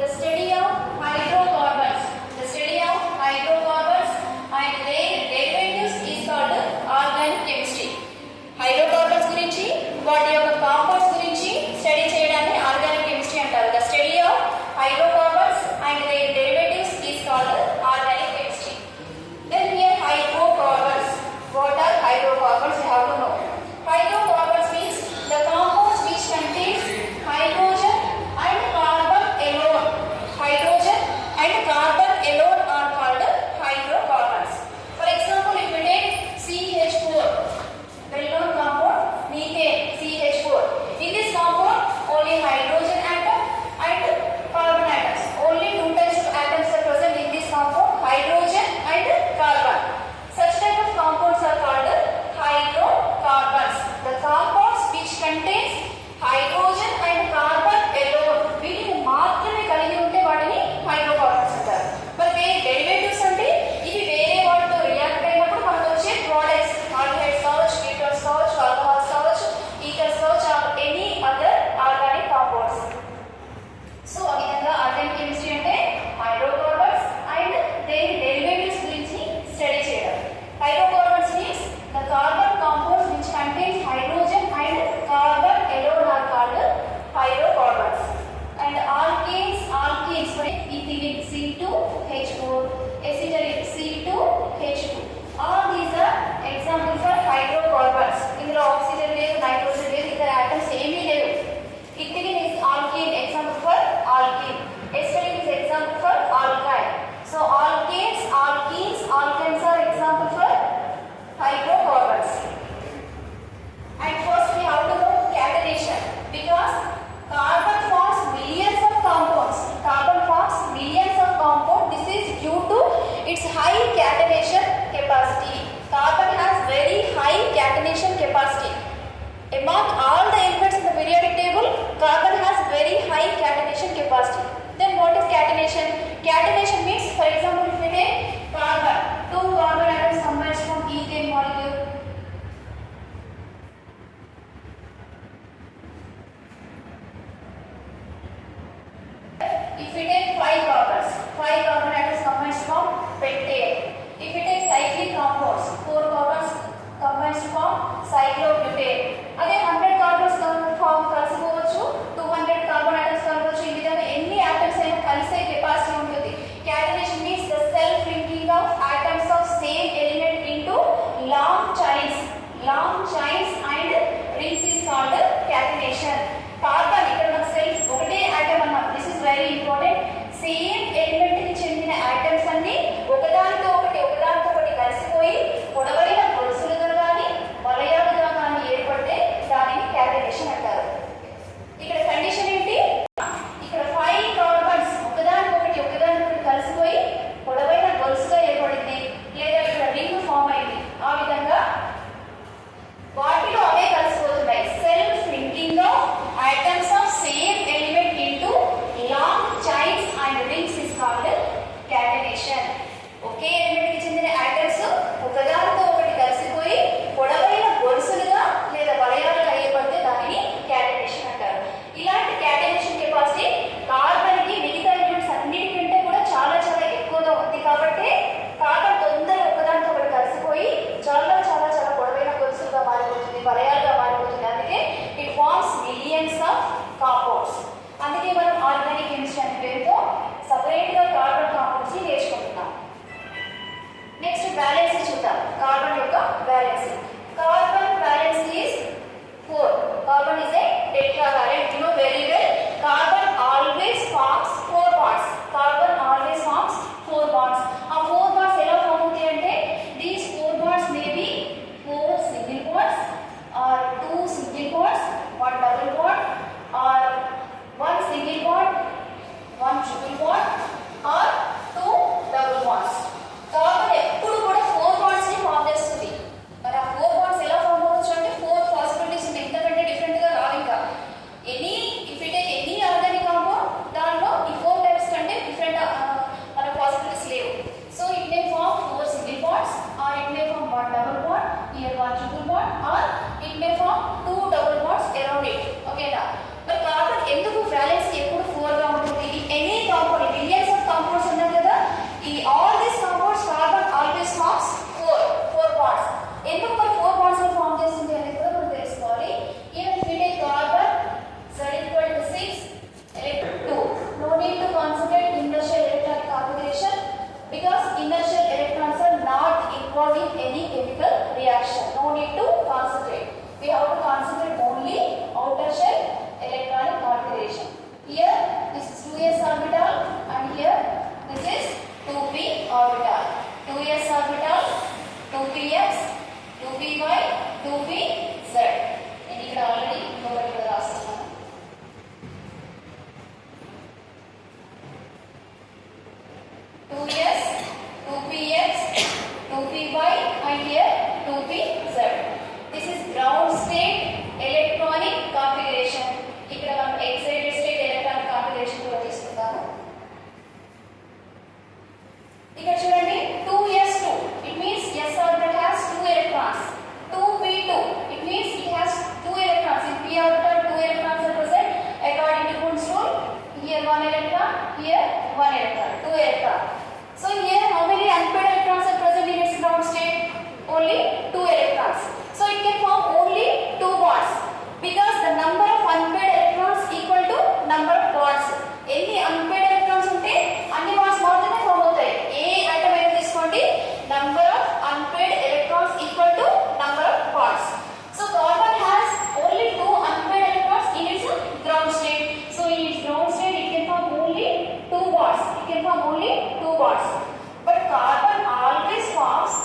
The study of hydrocarbons. The study of hydrocarbons and their derivatives is called organic chemistry. Hydrocarbons గురించి వాటి యొక్క compounds గురించి study చేయడాన్ని organic chemistry అంటారు. The study of hydrocarbons and their derivatives is called organic chemistry. Then here hydrocarbons. What are hydrocarbons? You have to know. Hydrocarbons means the compounds which contains hydrogen and carbon alone. Hydrogen and carbon alone are called hydrocarbons. For example, if we take CH4, well-known compound, methane, CH4. In this compound, only hydrogen atom and carbon atoms. Only two types of atoms are present in this compound, hydrogen and carbon. Such type of compounds are called hydrocarbons. The compounds which contains hydrogen and carbon alone. వీటిని మాత్రమే కలిగి ఉంటే వాటిని hydrocarbons అంటారు. మరి వేరే derivatives అంటే ఇవి వేరే వాటితో రియాక్ట్ అయినప్పుడు మనకు వచ్చే ప్రోడక్ట్స్, ఆల్డిహైడ్స్ కావచ్చు, కీటోన్స్ కావచ్చు, ఆల్కహాల్స్ కావచ్చు, ఈథర్స్ కావచ్చు, or any other organic compounds. So ఆ విధంగా ఆర్గానిక్ కెమిస్ట్రీ అంటే హైడ్రోకార్బన్స్ అండ్ దేని డెరివేటివ్స్ గురించి స్టడీ చేయడం. Hydrocarbons means the carbon compounds which contains hydrogen and carbon alone are called hydrocarbons. And alkenes for ethylene C2H4, acetylene C2H2. All these are examples for hydrocarbons. ఇందులో oxygen లేదు, nitrogen లేదు, ఇతర atoms ఏమీ లేవు. Ethylene is alkene, example for alkene. Acetylene is example for alkyne. So alkanes, alkenes are example for hydrocarbons. And first we have to know catenation, because carbon forms millions of compounds. Carbon forms millions of compounds. This is due to its high catenation capacity. Carbon has very high catenation capacity. Among all the elements in the periodic table, carbon has very high catenation capacity. Then what is catenation? Catenation means, for example, if we take carbon, two carbon atoms combines from ethane molecule. If we take five carbon atoms combines from pentane. If we take cyclic compounds, four carbons combines from cyclobutane. అదే 100 carbons కలిసిపోవచ్చు, 200 carbon atoms కలవచ్చు. ఈ విధంగా ఎన్ని atoms అయినా కలిసే capacity ఉంటుంది. Catenation means the self linking of atoms of same element into long chains and rings is called catenation. Carbon ఇక్కడ మన సెల్ఫ్ ఒకటే ఆటమ్ అన్నాం. This is very important. Same element కి చెందిన ఆటమ్స్ అన్ని ఒకదానితో ఒకటి కలిసిపోయి పొడవైన గొలుసులుగా కానీ వలయాలుగా కానీ ఏర్పడితే దానిని 2py 2pz. నేను ఇక్కడ ఆల్రెడీ ఇంకొకటి కూడా రాస్తున్నాను. 2s 2px 2py and here 2pz. This is ground state electronic configuration. ఇక్కడ మనం excited state electronic configuration కూడా తీసుకుందాము. ఇక్కడ చూడండి 2s2 it means s orbital has 2 electrons. 2p2 it means it has 2 electrons. In p orbital 2 electrons are present according to Coon's rule. Here 1 electron, here 1 electron, 2 electrons. So here how many unpaired electrons are present in its ground state? Only 2 electrons. So it can form only 2 bonds because the number of unpaired electrons equal to number of bonds. Any unpaired electrons unte anni bonds మాత్రమే form అవుతాయి. ఏ item అయినా తీసుకోండి, number of unpaired electrons equal to number of bonds. So carbon has only 2 unpaired electrons in its ground state. So in its ground state it can form only 2 bonds. It can form only 2 bonds. But carbon always forms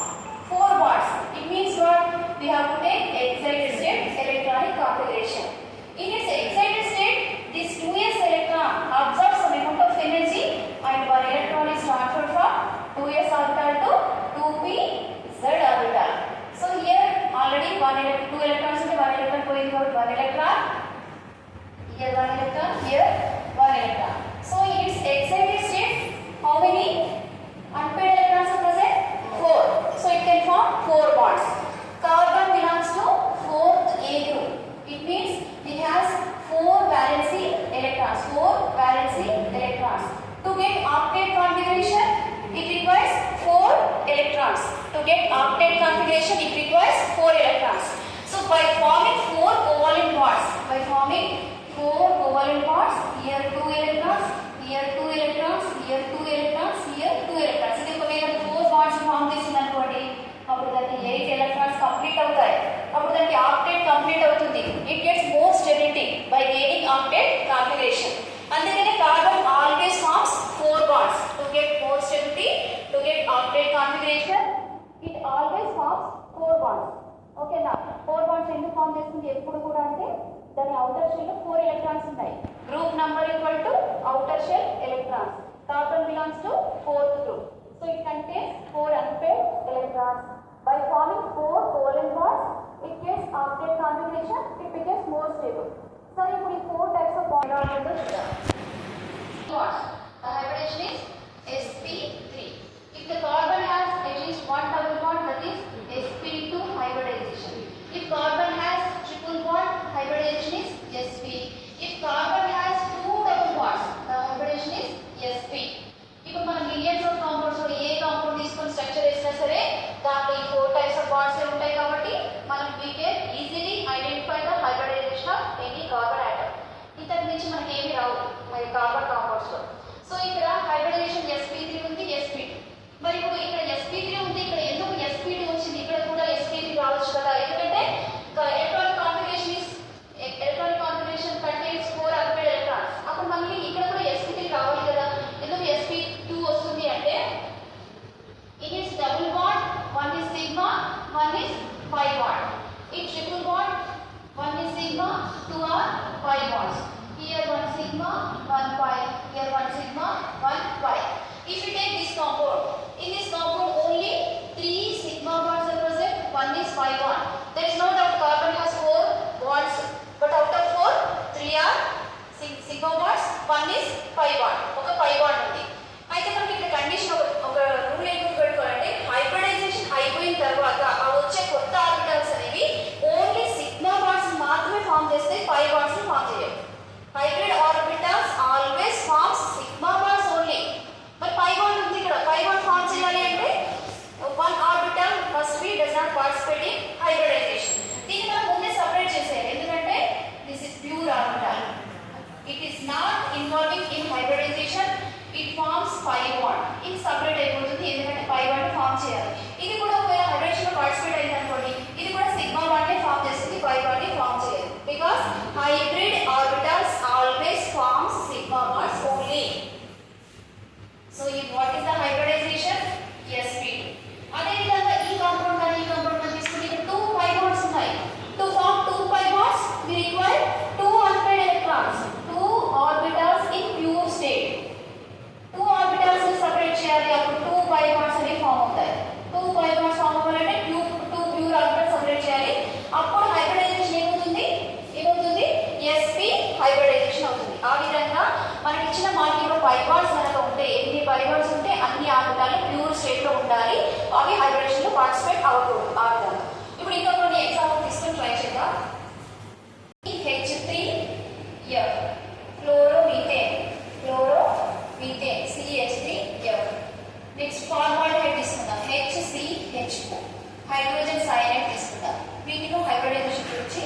4 bonds. It means what? We have to take excited state electronic configuration. In its excited state, this 2s electron absorbs some amount of energy and 1 electron is transferred from 2s orbital to 2pz orbital. So here already 2 electrons into 1 electron going out 1 electron. Here 1 electron, here 1 electron. So in its excited state, how many unpaired electrons are present? 4. So it can form 4 bonds. Carbon belongs to 4th A group. It means it has 4 valency electrons. 4 valency electrons. To get octet configuration, it requires 4 electrons. To get octet configuration, it requires 4 electrons. So by forming 4 covalent bonds, here 2 electrons, here 2 electrons, here 2 electrons, here 2 electrons. ఇది ఒకవేళ 4 bonds form చేసింది అనుకోండి, అప్పుడు దానికి 8 electrons complete అవుతాయి. అప్పుడు దానికి octet complete అవుతుంది. It gets more stability by gaining octet configuration. అందుకనే carbon always forms 4 bonds to get more stability, to get octet configuration. It always forms 4 bonds. ఓకేనా? 4 bonds ఎందుకు ఫామ్ చేస్తుంది ఎప్పుడు కూడా అంటే దాని outer shell లో 4 electrons ఉన్నాయి. Group number equal to outer shell electrons. Carbon belongs to 4th group. So it contains 4 unpaired electrons. By forming 4 covalent bonds, it gets octet configuration. It becomes more stable. So ఇప్పుడు ఈ 4 types of bond ఉందో చూద్దాం. Bonds. The hybridization is sp3. If the carbon has at least 1 double bond, that is sp2 hybridization. If carbon has triple bond, hybridization is sp. If carbon has 2 double bonds, the hybridization is sp. ఇప్పుడు మనం millions of compounds లో ఏ compound తీసుకొని structure వేసినా సరే దాంట్లో ఈ 4 types of wands ఉంటాయి కాబట్టి మనం we can easily identify the hybridization of any carbon atom. ఇంతకు మించి మనకి ఏమీ రావు మరి కార్బన్ కాంపౌండ్స్ లో. సో ఇక్కడ హైబ్రిడైజేషన్ sp3 ఉంది, sp2. మరి ఇప్పుడు ఇక్కడ sp3 ఉంది, ఇక్కడ ఎందుకు sp2 వచ్చింది? ఇక్కడ కూడా sp3 రావచ్చు కదా, ఎందుకంటే electronic configuration contains 4 unpaired electrons. అప్పుడు మనకి ఇక్కడ కూడా sp3 రావాలి కదా. ఎందుకు sp2 వస్తుంది అంటే it is double bond, one is sigma, one is pi bond. It triple bond, one is sigma, 2 are pi bonds. Here 1 sigma, 1 pi, here 1 sigma, 1 pi. If you take this compound, in this compound only 3 sigma bonds are present, 1 is pi bond. There is no doubt carbon has 4 bonds, but out of 4, 3 are sigma bonds, 1 is pi bond. ఒక pi bond ఉంది. అయితే మనకి ఇక్కడ condition ఒక rule ఏం పెట్టుకోవాలంటే hybridisation అయిపోయిన తర్వాత ఆ వచ్చే కొత్త ఆర్బిటల్స్ అనేవి ఓన్లీ సిగ్మా బాండ్స్ మాత్రమే ఫామ్ చేస్తే పై బాండ్స్ ఫామ్ చేయవు. Hybrid orbitals always forms sigma bonds only. మరి పై బాండ్ ఉంది ఇక్కడ, పై బాండ్ ఫామ్ చేయాలి అంటే 1 orbital must be does not participate in hybridization. దీన్ని మనం ముందే సెపరేట్ చేసేయాలి, ఎందుకంటే this is pure orbital. It is not involving in hybridization. It forms pi bond. ఇది సెపరేట్ అయిపోతుంది ఎందుకంటే pi bond ఫామ్ చేయాలి. ఇది కూడా ఒకవేళ హైబ్రిడేషన్ లో పార్టిసిపేట్ అయింది అనుకోండి, ఇది కూడా సిగ్మా బాండ్ ని ఫామ్ చేస్తుంది, pi bond ని ఫామ్ చేయదు. Because hybrid orbitals always forms sigma bonds only. So what is the hybridization? sp2. అదే విధంగా ఈ కాంపౌండ్ కానీ ఈ కాంపౌండ్ కానీ తీసుకుంటే ఇక్కడ 2 pi మనకి ఇప్పుడు పై బాండ్స్ కనుక ఉంటే ఎన్ని పై బాండ్స్ ఉంటే అన్ని ఆర్బిటాలు ప్యూర్ స్టేట్ లో ఉండాలి, అవి హైబ్రిడేషన్ లో పార్టిసిపేట్ అవ్వకూడదు ఆర్బిటాలు. ఇప్పుడు ఇంకా కొన్ని ఎగ్జాంపుల్ తీసుకొని ట్రై చేద్దాం. H3F chloromethane CH3F. Next formaldehyde తీసుకుందాం, HCH4 హైడ్రోజన్ సైనైడ్ తీసుకుందాం. వీటిలో హైబ్రిడైజేషన్ గురించి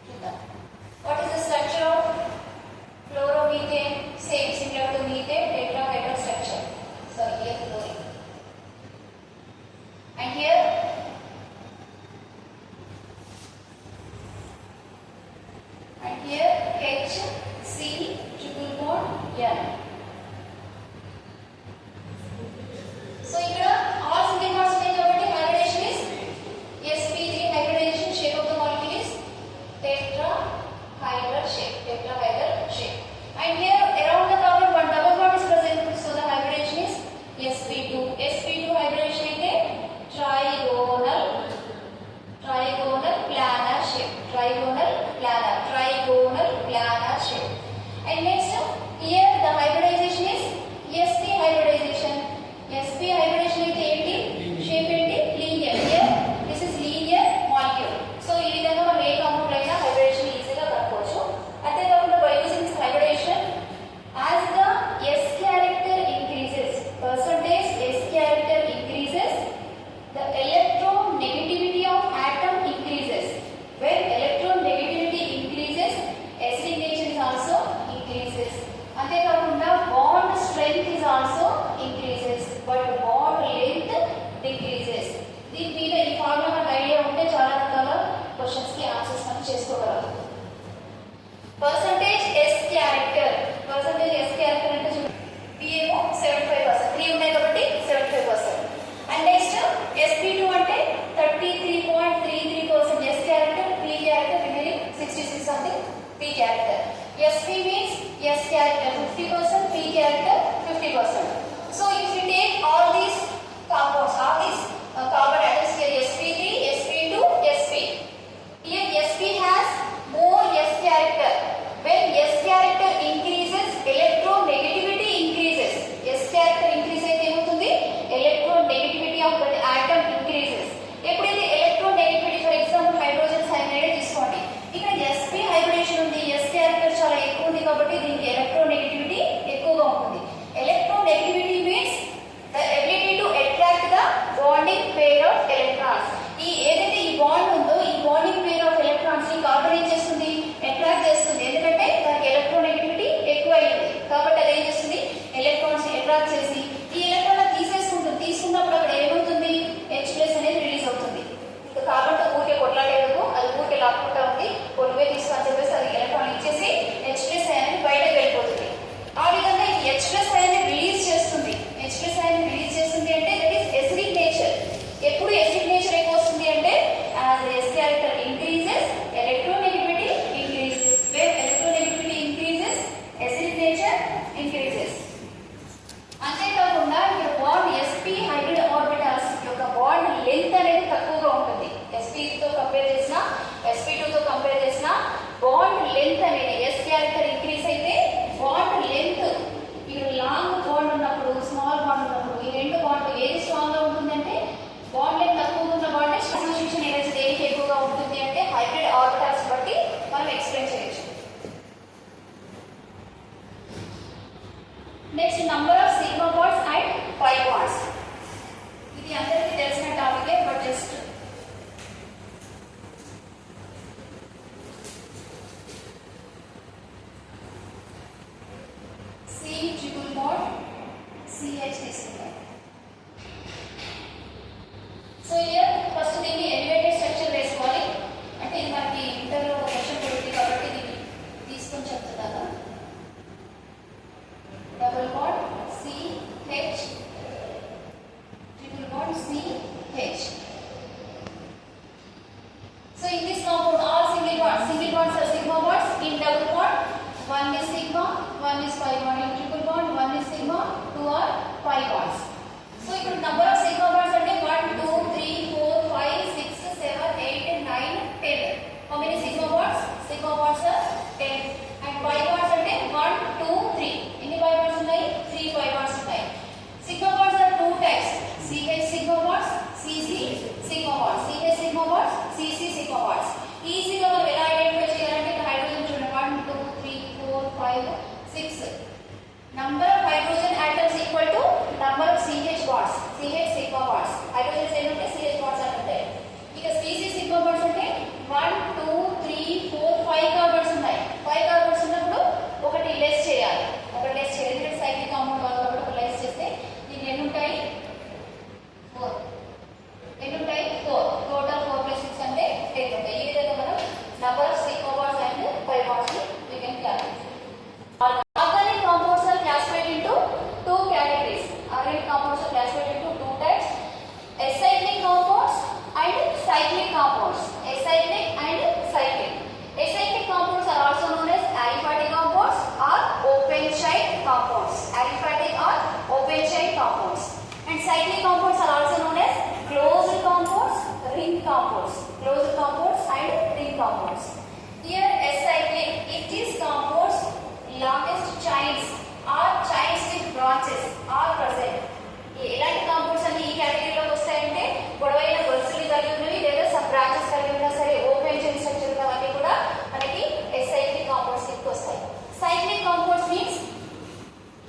చూద్దాం. What is the structure of chloromethane? Same, similar to methane, tetrahedral structure. So here chlorine, and here HC triple bond N. So ఇక్కడ all single bonds ఉన్నాయి కాబట్టి hybridization is sp3 hybridization. Shape of the molecule is tetrahedral shape. And here around the carbon one double bond is present, so the hybridization is sp2 hybridization అయితే trigonal planar shape, trigonal planar shape. And next here the hybridization is sp hybridization అయితే ఏంటి shape ఏంటి linear. Here this is linear molecule. So ఈ విధంగా మనం ఏ compound అయినా hybridisation ఈజీగా కనుక్కోవచ్చు. అంతేకాకుండా by using this hybridization, as the s character increases, percentage s character increases, the electronegativity of atom increases. When electronegativity increases, acidic nature is also increases. అంతేకాకుండా bond strength is also increases, but bond length decreases. దీని మీద ఈ formula మనకు idea ఉంటే చాలా రకాల questions కి answers మనం చేసుకోగలం. పర్సంటేజ్ ఎస్ క్యారెక్టర్ అంటే చూడండి, P ఏమో 75%, 3 ఉన్నాయి కాబట్టి 75%. అండ్ నెక్స్ట్ sp2 అంటే 33.33% S character, P character remaining 66 something P character. sp means s character 50%, P character 50%. So if you take all these compounds, all these carbon atoms here, sp3, sp2, sp, here sp has more s character. When s character increases, electronegativity increases. s character increase అయితే ఏమవుతుంది, electronegativity of the atom increases. ఎప్పుడైతే electronegativity, for example hydrogen cyanide తీసుకోండి, ఇక్కడ sp hybridisation ఉంది, s character చాలా ఎక్కువ ఉంది కాబట్టి దీనికి ఎలక్ట్రోనెగటివిటీ ఎక్కువగా ఉంటుంది. Electronegativity means the ability to attract the bonding pair of electrons. ఏదైతే ఈ బాండ్ ఉందో ఈ బాండింగ్ పెయిర్ ఆఫ్ ఎలక్ట్రాన్స్ ని కార్బన్ ఏం చేస్తుంది, అట్రాక్ట్ చేస్తుంది. ఎందుకంటే దానికి ఎలక్ట్రోనెగటివిటీ ఎక్కువ అయింది కాబట్టి అది ఏం చేస్తుంది, ఎలక్ట్రాన్స్ ని అట్రాక్ట్ చేసి ఈ ఎలక్ట్రాన్ తీసుకుంటుంది. తీసుకున్నప్పుడు అక్కడ ఏమవుతుంది, H+ అనేది రిలీజ్ అవుతుంది. ఇంకా కార్బన్ తో ఊరికే కొట్లాడేందుకు అది ఊరికే లాక్కుంటా ఉంది, కొనువే తీసుకొని చెప్పేసి అది ఎలక్ట్రాన్ ఇచ్చేసి H+ అనేది బయటకు వెళ్ళిపోతుంది. ఆ విధంగా ఈ H+ అనేది రిలీజ్ చేస్తుంది. రిలీజ్ చేస్తుంది అంటే దట్ ఈస్ ఎసిడిక్ నేచర్. ఎప్పుడు ఎసిడిక్ నేచర్ ఎక్కువ వస్తుంది అంటే as the S character increases, electronegativity increases. When electronegativity increases, acidic nature increases. అంతేకాకుండా ఇక్కడ బాండ్ sp హైబ్రిడ్ ఆర్బిటాల్స్ యొక్క బాండ్ లెంత్ అనేది తక్కువగా ఉంటుంది. sp2 తో కంపేర్ చేసినా బాండ్ లెంత్ అనేది s క్యారెక్టర్ ఇంక్రీజ్ అయితే బాండ్ లెంత్, ఇక్కడ లాంగ్ బాండ్ ఉన్నప్పుడు స్మాల్ బాండ్ ఉన్నప్పుడు ఈ రెండు బాండ్ ఏది స్ట్రాంగ్ గా ఉంటుందంటే బాండ్ లెంత్ తక్కువగా ఉన్న బాండ్ అసోసియేషన్ ఎనర్జీ దేనికి ఎక్కువగా ఉంటుంది అంటే హైబ్రిడ్ ఆర్బిటాల్స్ బట్టి మనం ఎక్స్ప్లెయిన్ చేయొచ్చు. Next number of sigma bonds and pi bonds. ఇది అందరికీ తెలిసిన టాపికే, but just C triple bond CH తీసుకుంటాం. సో హియర్ ఫస్ట్ దీన్ని ఎలివేటెడ్ స్ట్రక్చర్ వేసుకోవాలి. అంటే ఇది మనకి ఇంటర్లో ఒక క్వశ్చన్ పడుతుంది కాబట్టి దీన్ని తీసుకొని చెప్తున్నాను. Double bond CH, triple bond CH. So in this compound all single bonds are sigma bonds. In double bond one is sigma, one is pi bond. In triple bond one is sigma, two are pi bonds. So ఇక్కడ number of sigma bonds అంటే 1 2 3 4 5 6 7 8 9 10. How many sigma bonds? Sigma bonds are 10. And pi bonds అంటే 1 2 6. Number of hydrogen atoms equal to number of CH bonds. CH sigma bonds. Hydrogens ఎన్ని ఉంటాయి? CH bonds అని ఉంటాయి. ఇక CC sigma bonds అంటే 1 2 3 4 5 carbons ఉన్నాయి. 5 carbons ఉన్నప్పుడు ఒకటి లెస్ చేయాలి. ఒకటి లెస్ చేయాలి. ఎందుకంటే సైక్లిక్ కాంపౌండ్ కాదు కాబట్టి ఒకటి లెస్ చేస్తే దీనికి ఎన్ని ఉంటాయి? 4. ఎన్ని ఉంటాయి? 4. టోటల్ 4 + 6 అంటే 10 ఉంటాయి. ఈ విధంగా మనం number of sigma bonds and pi bonds we can calculate. Organic compounds are classified into two categories. Organic compounds are classified into two types: acyclic compounds and cyclic compounds. Acyclic and cyclic. Acyclic compounds are also known as aliphatic compounds or open chain compounds. Aliphatic or open chain compounds. And cyclic compounds are also known as closed compounds, ring compounds. Closed compounds and ring compounds. Here acyclic, if these compounds longest chains or chains with branches are present. ఎలాంటి compounds అన్ని ఈ కేటగిరీలోకి వస్తాయంటే పొడవైన గొలుసులు కలిగి ఉన్నవి లేదా sub branches కలిగి ఉన్నా సరే ఓపెన్ చైన్ స్ట్రక్చర్ ఉన్నవన్నీ కూడా మనకి అసైక్లిక్ కాంపౌండ్స్ కిందకి వస్తాయి. Cyclic compounds means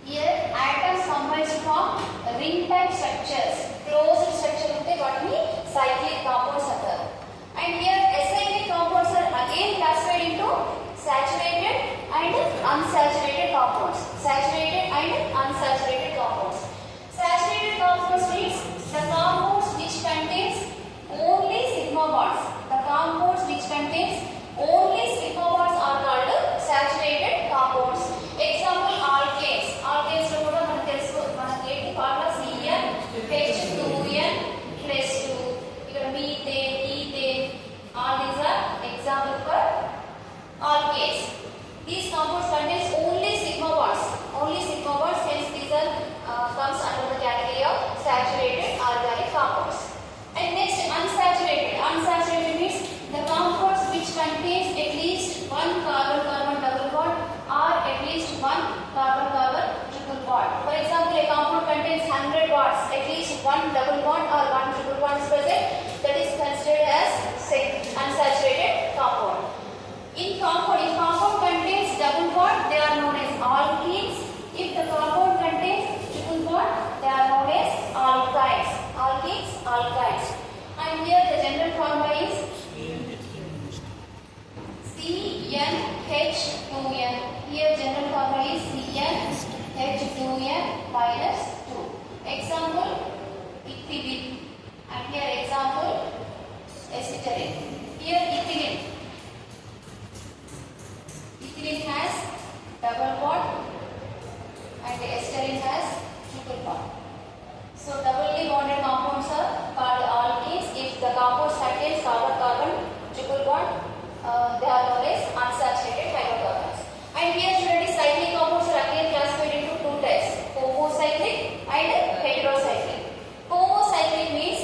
here atoms combines from ring type structures. Closed structure ఉంటే వాటిని సైక్లిక్ కాంపౌండ్స్ అంటారు. And here acyclic compounds are again classified into saturated and unsaturated compounds. Saturated and unsaturated compounds. Saturated compounds means the compounds which contains only sigma bonds. The compounds which contains only sigma bonds are called saturated compounds. Example alkanes. Alkanes lo kuda manaku telusu manaki ఏంటి formula CnH2n + 2. ఇక్కడ methane, ethane, all these are example for alkanes. These compounds contains only sigma bonds. Only sigma bonds. Hence these are comes under the category of saturated organic compounds. And next unsaturated. Unsaturated means the compounds which contains at least one carbon-carbon double bond or at least one carbon-carbon triple bond. For example, a compound contains 100 bonds. At least one double bond or one triple bond is present. That is considered as unsaturated compound. If compound contains double bond, they are known as alkenes. If the compound contains triple bond, they are known as alkynes. Alkenes, alkynes. And here the general formula is CnH2n. Here general formula is CnH2n minus 2. Example, ethylene. And here example, acetylene. Here ethylene. Ethylene has double bond and acetylene has triple bond. So doubly bonded compounds are called alkenes. If the compound contains carbon-carbon triple bond, they are known as unsaturated hydrocarbons. And here students, cyclic compounds are again classified into two types: homocyclic and heterocyclic. Homocyclic means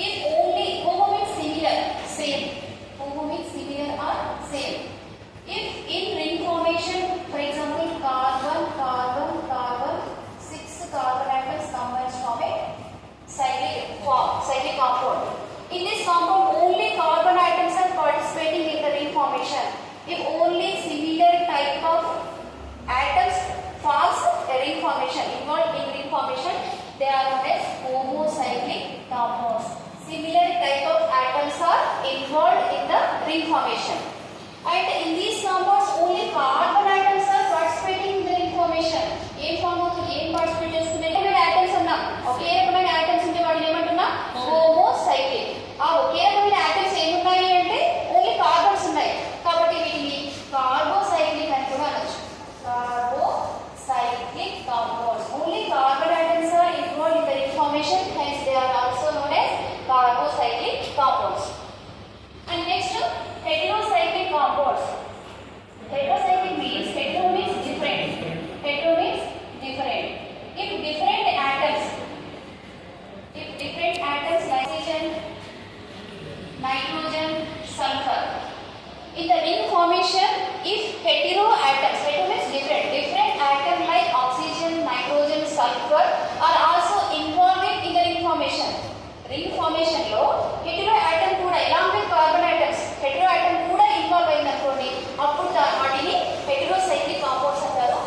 if only homo means similar, same. Homo means similar or same. If in ring formation, for example, carbon, carbon, carbon, 6 carbon atoms combines from a cyclic compound. In this compound, only carbon atoms are participating in the ring formation. If only similar type of atoms forms a ring formation, involved in ring formation, they are known as homocyclic compounds. Similar type of atoms are involved in the ring formation. And in these compounds only carbon atoms are participating in the information. A formula ఏం participate చేస్తున్నాయి? Atoms అన్నాం. ఒకే రకమైన atoms ఉంటే వాటిని ఏమంటున్నా? హోమోసైక్లిక్. ఆ ఒకే రకమైన atoms ఏమున్నాయి అంటే ఓన్లీ కార్బన్స్ ఉన్నాయి. కాబట్టి వీటిని కార్బోసైక్లిక్ అని కూడా అనొచ్చు. Carbocyclic compounds. Only carbon atoms are involved in the information. Hence they are also known as carbocyclic compounds. And next, heterocyclic compounds. Heterocyclic means hetero means different. Hetero means different. If different atoms like oxygen, nitrogen, sulfur, in the ring formation, if hetero means different atom like oxygen, nitrogen, sulfur are also involved in the ring formation. Ring formation లో hetero atom కూడా along with carbon atoms hetero atom కూడా involve అయింది అనుకోండి, అప్పుడు వాటిని heterocyclic compounds అంటారు.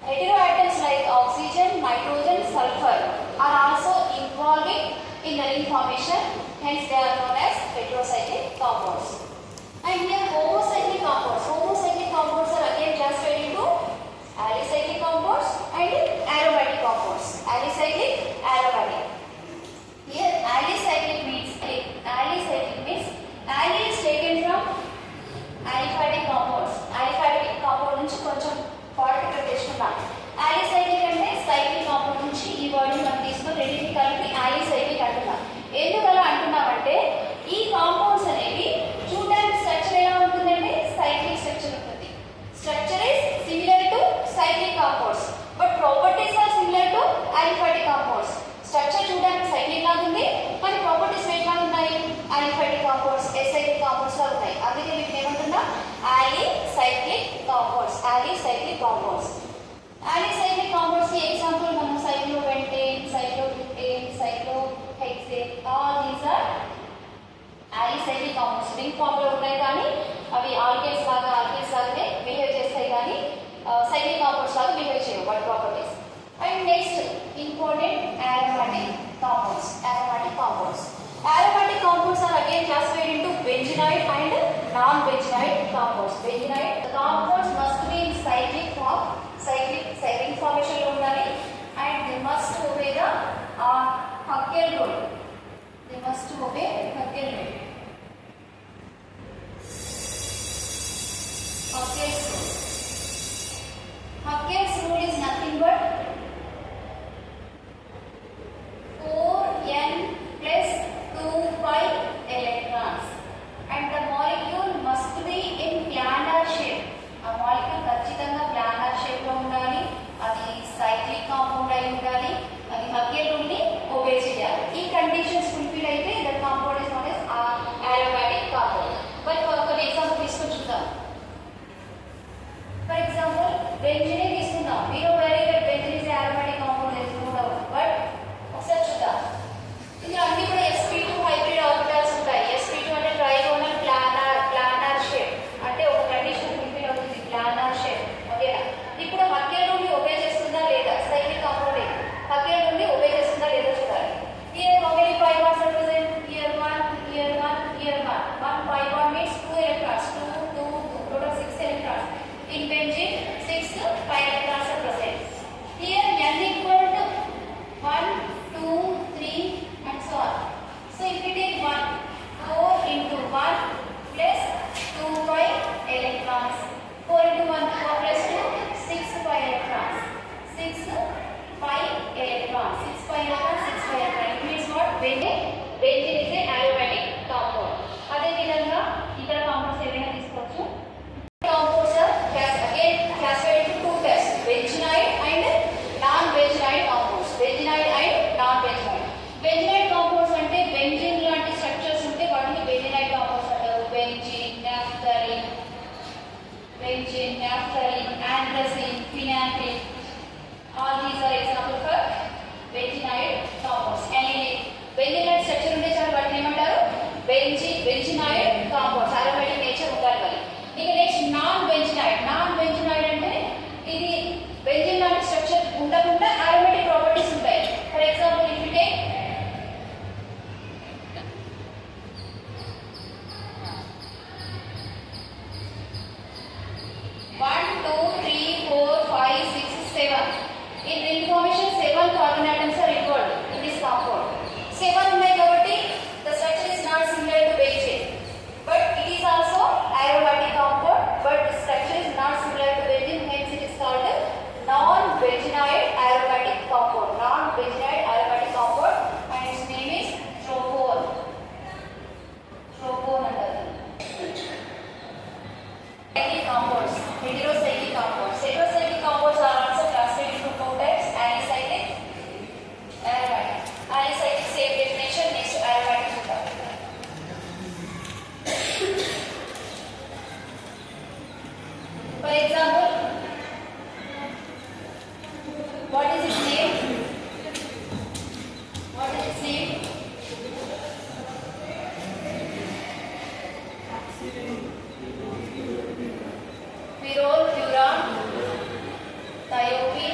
Heteroatoms like oxygen, nitrogen, sulfur are also involving in the ring formation, hence they are known as heterocyclic compounds. And here homocyclic compounds. Homocyclic compounds are again classified into alicyclic compounds and aromatic compounds. Alicyclic, aromatic. Here alicyclic means ali is taken from aliphatic compounds. Aliphatic compound నుంచి కొంచెం part ఇక్కడ తీసుకున్నాం. alicyclic అంటే cyclic compound నుంచి ఈ word మనం తీసుకొని రెండింటిని కలిపి alicyclic అంటున్నాం. ఎందుకు అలా అంటున్నామంటే ఈ కాంపౌండ్స్ అనేవి చూడడానికి స్ట్రక్చర్ ఎలా ఉంటుందంటే సైక్లిక్ స్ట్రక్చర్ ఉంటుంది. Structure is similar to cyclic compounds but properties are similar to aliphatic compounds. Structure చూడడానికి సైక్లిక్ లాగా ఉంది కానీ ప్రాపర్టీస్ ఎట్లా ఉన్నాయి aliphatic compounds, acyclic compounds లా ఉన్నాయి. అందుకే వీటిని ఏమంటున్నా alicyclic compounds. alicyclic compounds. alicyclic compounds కి ఎగ్జాంపుల్ మనం cyclopentane, cyclobutane, cyclohexane, all these are alicyclic compounds. Ring form లో ఉన్నాయి కానీ అవి ఆల్కేన్స్ లాగానే బిహేవ్ చేస్తాయి కానీ సైక్లిక్ కాంపౌండ్స్ లాగా బిహేవ్ చేయవు వాటి properties. And next important aromatic compounds. Aromatic compounds. Aromatic compounds are again classified into benzenoid and non-benzenoid compounds. Benzenoid the compounds must be in cyclic form, cyclic formation lo undali and they must obey the Huckel rule. They must obey Huckel rule. Huckel's rule. Huckel's rule is nothing but 4n plus 2 pi electrons and the molecule must be in planar shape. A molecule ఖచ్చితంగా planar shape లో ఉండాలి, అది cyclic compound అయి ఉండాలి, అది Huckel rule ని obey చేయాలి. ఈ కండిషన్స్ ఫుల్ఫిల్ అయితే the compound is known as aromatic compound. But ఒక ఎగ్జాంపుల్ తీసుకొని చూద్దాం. ఫర్ ఎగ్జాంపుల్ బెంజీన్ తీసుకుందాం. మీరు very well benzene is aromatic compound తెలుసుకుందాం. బట్ ఒకసారి చూద్దాం. ఇందులో అన్ని కూడా sp2 హైబ్రిడ్ ఆర్బిటాల్స్ ఉంటాయి. sp2 అంటే ట్రైగోనల్ ప్లానార్ షేప్ అంటే ఒక కండిషన్ ఫుల్ఫిల్ అవుతుంది ప్లానార్ షేప్. ఓకేనా? ఇప్పుడు Huckel rule ని ఒబే చేస్తుందా లేదా? సైక్లిక్ కాంపౌండ్ Huckel rule ని ఒబే చేస్తుందా లేదా చూడాలి. Here how many pi bonds are present? Here 1, here 1, here 1. 1 pi bond means 2 electrons. 2, 2, 2. Total 6 electrons. In benzene 6 pi electrons are present. Here n equal to 1, 2, 3 and so on. So if we take 1, 4 into 1 plus 2 pi electrons. 4 into 1, 4 plus 2, 6 pi electrons. 6 pi electrons. 6 pi electrons, 6 pi electrons. It means what? Benzene is an aromatic compound. అదే విధంగా ఇతర compounds ఏమైనా తీసుకోవచ్చు. Compounds are again classified into two types, benzenoid and non-benzenoid compounds. Benzenoid and non-benzenoid. Benzenoid compounds అంటే benzene లాంటి structures ఉంటే వాటిని benzenoid compounds అంటారు. Benzene, naphthalene, anthracene, phenanthrene. All these are examples for benzenoid compounds. And benzene లాంటి structure ఉంటే చాలు వాటిని ఏమంటారు? benzenoid compounds. aromatic నేచర్ ఉండాలి మరి. ఇక నెక్స్ట్ నాన్ బెంజనాయిడ్ అంటే ఇది బెంజీన్ లాంటి స్ట్రక్చర్ ఉండకుండా aromatic ప్రాపర్టీస్ ఉంటాయి. For example if you take 1, 2, 3, 4, 5, 6, 7. In ring formation 7 carbon atoms are involved in this compound. 7 ఉన్నాయి కాబట్టి the structure is not similar to benzene. But it is also aromatic compound, but the structure is not similar to benzene, hence it is called non-benzenoid aromatic compound. Non-benzenoid aromatic compound and its name is tropone. Tropone another. Heterocyclic compounds. Heterocyclic compounds. Heterocyclic compounds are also classified into two types: alicyclic, aromatic. Alicyclic same definition, next to aromatic. For example, what is its name? What is its name? Pyrrole, furan, thiophene,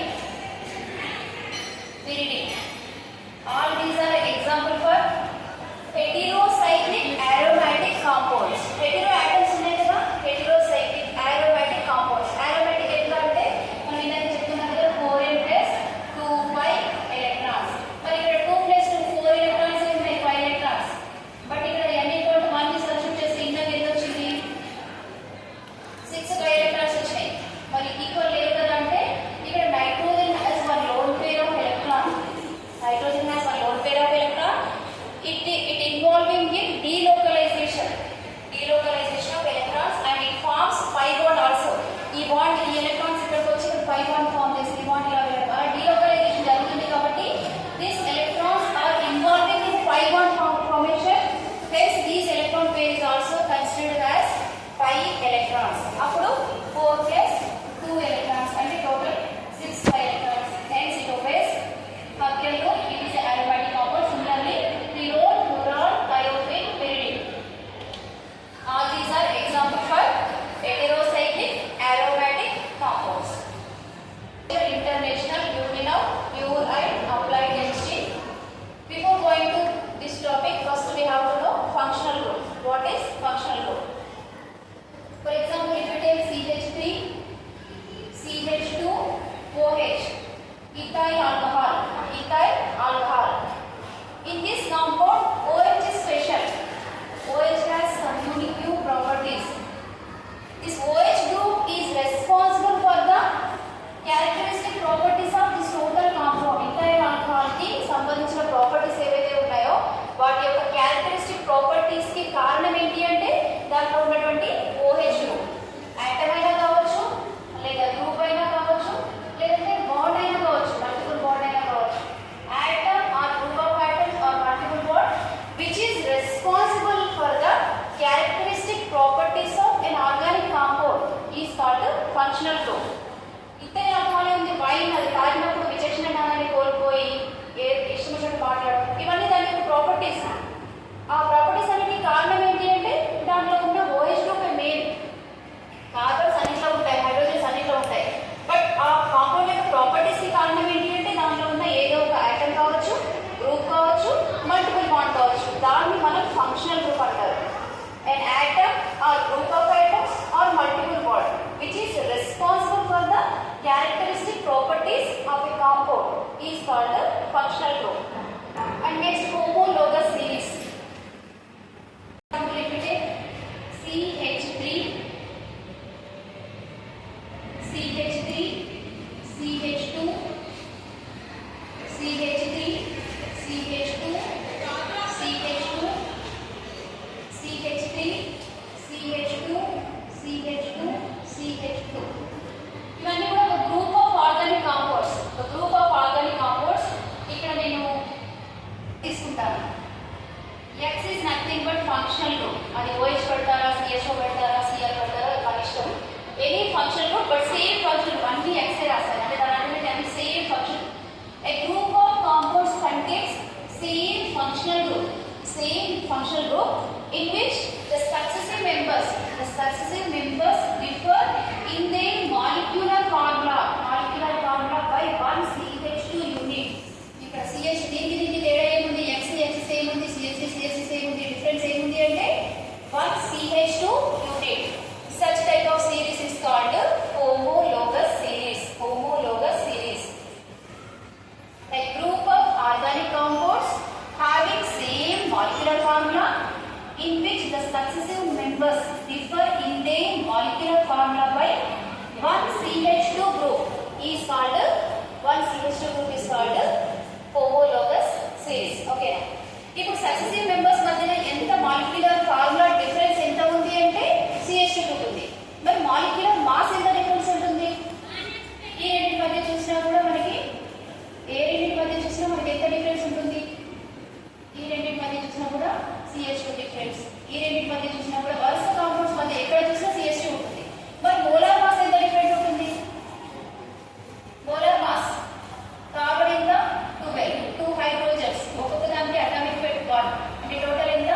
6 pi electrons వచ్చినాయి. మరి equal లేవు కదా అంటే ఇక్కడ nitrogen has one lone pair of electron. Nitrogen has one lone pair of electron. It involving in delocalization of electrons and it forms pi bond also. ఈ bond ఈ electrons ఇక్కడికి వచ్చి ఇక్కడ pi bond ఫామ్ చేసి ఈ bond ఇలా delocalization జరుగుతుంది కాబట్టి these electrons are involving in pi bond formation. Hence these electron pair is also considered as pi electrons. అప్పుడు 4 plus 2 electrons అంటే total 6 pi electrons. Hence it obeys Huckel rule. It is an aromatic compound. Similarly, phenol, fluorol, thiophene, pyridine. All these are examples for heterocyclic aromatic compounds. International Union of Pure and Applied Chemistry. Before going to this topic, first we have to know functional group. What is functional group? For example, if you take CH3, CH2, OH, ethyl alcohol. In this compound, OH is special. OH has some unique new properties. This OH group is responsible for the characteristic properties of this total compound. Ethyl alcohol ki సంబంధించిన properties ఏవైతే ఉన్నాయో వాటి యొక్క characteristic properties కి కారణం ఏంటి అంటే దాంట్లో ఉన్నటువంటి OH గ్రూప్. ఆటమ్ అయినా కావచ్చు, లేదా గ్రూప్ అయినా కావచ్చు, లేదంటే బాండ్ అయినా కావచ్చు, మల్టిపుల్ బాండ్ అయినా కావచ్చు. Atom or group of atoms or multiple bond which is responsible for the characteristic properties of an organic compound is called functional group. ఇతని అర్థాలు ఉంది వైన్ అది తాగినప్పుడు విచక్షణ జ్ఞానాన్ని కోల్పోయి ఇష్టం మాట్లాడడం ఇవన్నీ దాని యొక్క ప్రాపర్టీస్. ఆ ప్రాపర్టీస్ అన్నిటికీ కారణం ఏంటి అంటే దాంట్లో ఉన్న OH గ్రూప్ మెయిన్. కార్బన్స్ అన్నిట్లో ఉంటాయి, హైడ్రోజన్స్ అన్నిట్లో ఉంటాయి. బట్ ఆ కాంపౌండ్ యొక్క ప్రాపర్టీస్ కి కారణం ఏంటి అంటే దాంట్లో ఉన్న ఏదో ఒక ఆటమ్ కావచ్చు, గ్రూప్ కావచ్చు, మల్టిపుల్ బాండ్ కావచ్చు. దాన్ని మనం ఫంక్షనల్ గ్రూప్ అంటారు. An atom or group of atoms or multiple bond which is responsible for the characteristic properties of a compound is called a functional group. And next, homologous series. Example, if you take CH3, CH2, CH3, CH2, CH2, CH3, CH2, CH2, CH2. ఇవన్నీ కూడా ఒక group of organic compounds. ఒక group of organic compounds ఇక్కడ నేను తీసుకుంటాను. X is nothing but functional group. అది OH పెడతారా, CHO పెడతారా, Cl పెడతారా మన ఇష్టం. Any functional group but same function group అన్ని X రాస్తారు. అంటే దాని అంటే అన్ని same function. A group of compounds contains same functional group in which the successive members differ in their molecular formula by one CH2 unit. ఇక్కడ CH దీనికి తేడా ఏముంది? X సేమ్ ఉంది, CH సేమ్ ఉంది. డిఫరెన్స్ ఏముంది అంటే one CH2 unit. Such type of series is called homologous series. A group of organic compounds having same molecular formula in which the successive members differ in their molecular formula by one CH2 group is called homologous series. Okay. ఇప్పుడు successive members మధ్యన ఎంత molecular formula difference ఎంత ఉంది అంటే CH2 group ఉంది. మరి molecular mass ఎంత difference ఉంటుంది? ఈ రెండింటి మధ్య చూసినా కూడా మనకి ఎంత డిఫరెన్స్ ఉంటుంది? ఈ రెండింటి మధ్య చూసినా కూడా CH2 డిఫరెన్స్. ఈ రెండింటి మధ్య చూసినా కూడా వరుస కాంపౌండ్స్ మధ్య ఎక్కడ చూసినా CH2 ఉంటుంది. మరి మోలార్ మాస్ ఎంత డిఫరెంట్ ఉంటుంది? మోలార్ మాస్ కార్బన్ ఎంత 12, 2 హైడ్రోజన్స్, ఒక్కొక్క దానికి అటామిక్ వెయిట్ 1 అంటే టోటల్ ఎంత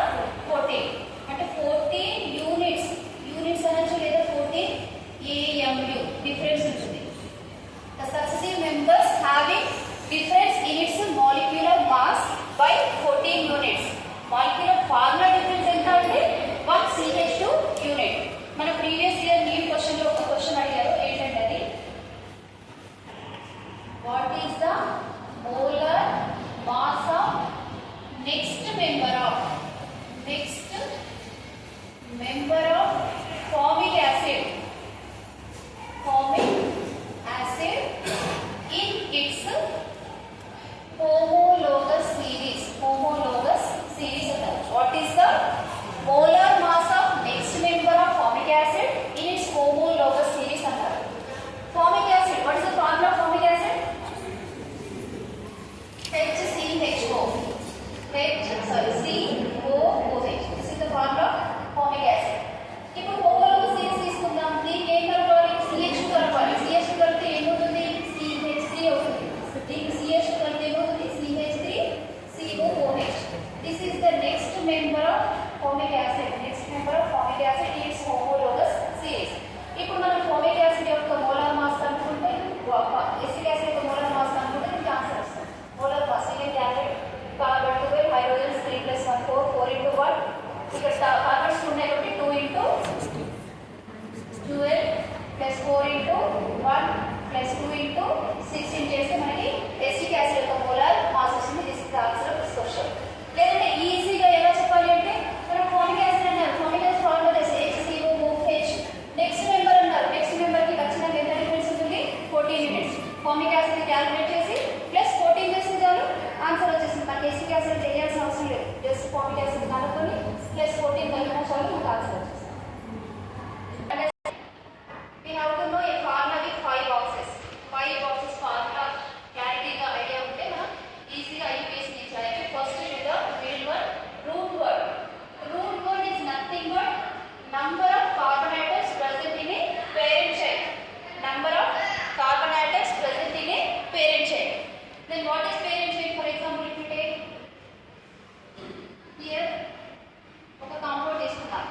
14. అంటే 14 యూనిట్స్ అనొచ్చు లేదా 14 AMU డిఫరెన్స్ ఉంటుంది. The successive members having difference in its molecular mass by 14 units. Molecular formula difference ఎంత అంటే 1 CH2 unit. మన ప్రీవియస్ ఇయర్ నీట్ క్వశ్చన్ లో ఒక క్వశ్చన్ అడిగారు. ఏంటంటే అది what is the molar mass of next member of formic acid. 16 చేస్తే మనకి ఎసిటిక్ యాసిడ్ యొక్క మోలార్ మాస్ వస్తుంది. This is the answer of this question. లేదంటే ఈజీగా ఎలా చెప్పాలి అంటే మనం ఫార్మిక్ యాసిడ్ అన్నారు, ఫార్మిక్ యాసిడ్ ఫార్ములా చేస్తే HCOOH. నెక్స్ట్ మెంబర్ అన్నారు, నెక్స్ట్ మెంబర్ కి ఖచ్చితంగా ఎంత డిఫరెన్స్ ఉంటుంది? 14 యూనిట్స్. ఫార్మిక్ యాసిడ్ క్యాలిక్యులేట్ చేసి ప్లస్ 14 చేస్తే చాలు ఆన్సర్ వచ్చేసింది. మనకి ఎసిటిక్ యాసిడ్ తెలియాల్సిన అవసరం లేదు, జస్ట్ ఫార్మిక్ యాసిడ్ కనుక్కొని ప్లస్ 14 కలిపినా చాలు మనకు ఆన్సర్ వచ్చేసింది. We have to know a formula with 5 boxes. 5 boxes formula clarity గా ఐడియా ఉంటే మనం ఈజీగా ఈ పేజ్ ని చేయొచ్చు. First is the middle one, root word. Root word is nothing but number of carbon atoms present in a parent chain. Number of carbon atoms present in a parent chain. Then what is parent chain? For example, if you take here ఒక compound తీసుకుందాం.